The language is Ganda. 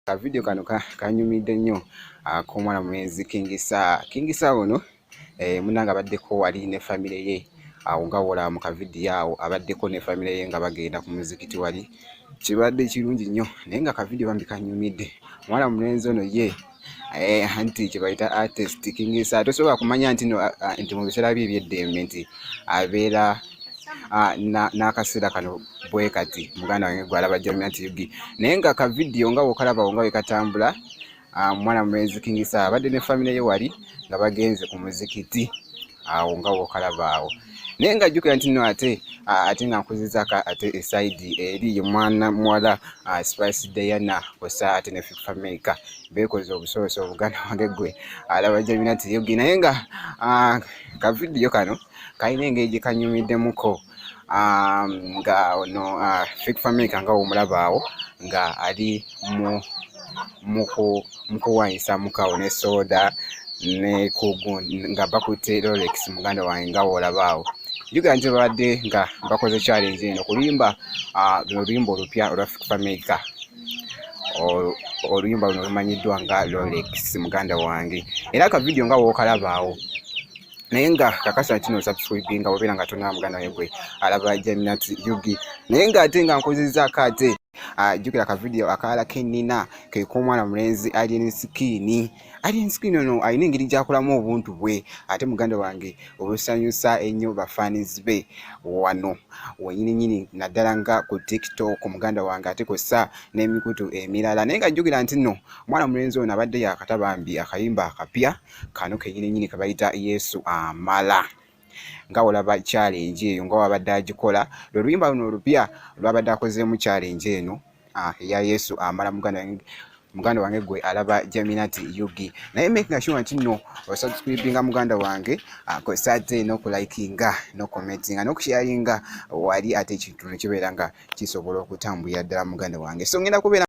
Ka video kano kanyumidde nnyo ak'omwana mulenzi Kingisa ono munanga abaddeko wali ne family ye awo nga wola mu ka video awo abaddeko ne family ye nga bagenda ku muzikiti wali kibadde kirungi nnyo naye nga ka video bambi kanyumidde omwana mulenzi ono ye anti kye bayita artist Kingisa tosobola kumanya nti mu biseera bye eby'eddembe nti abeera n'akaseera kano bwe kati muganda wange gwe alaba Jamiat Yugi naye nga ka video nga wokalaba nga we katambula mwana mulenzi Kingisa abadde ne family ye wali nga bagenze ku muzikiti awo nga wokalaba awo naye nga jjukira nti nno ate nga nkuzizaako ate eside eri ye mwana muwala Spice Diana osa ate ne Fifa America beekoze obusobozi obuganda wange gwe alaba Jamiat Yugi naye nga ka video kano kalina engeri gye kanyumiddemuko nga ono Fifa America nga omulaba awo nga ali mu kuwanyisa mukawo ne soda ne kugu nga bakutte Rolex muganda wange nga wolaba awo juga nti babadde nga bakoze challenge eno kulimba oluyimba olupya olwa Fifa America oluyimba luno lumanyiddwa nga Rolex muganda wange era ka video nga wokalaba awo naye nga kakasa kino subscribe nga obeera nga tonna muganda wange gwe alaba Jamiat Yugi naye nga ate nga nkozezaako ate jjukira ka video akalala kennina ke k'omwana mulenzi Alien Skin ono alina engeri gy'akolamu obuntu bwe ate muganda wange obusanyusa ennyo bafaanizi be wano wennyininyini naddala nga ku TikTok muganda wange ate kossa n'emikutu emirala naye nga jjukira nti nno omwana mulenzi ono abadde yakatabambi akayimba akapya kano kennyininyini ke bayita Yesu Amala nga olaba challenge eyo nga wabadde agikola lwe luyimba luno olupya lwabadde akozeemu challenge eno eya Yesu Amala muganda wange gwe alaba Jamiat Yugi naye making sure nti nno osubscribinga muganda wange kosate n'okulayikinga n'okomentinga n'okusharinga wali ate ekintu ne kibeera nga kisobola okutambulira ddala muganda wange so ngenda kubeera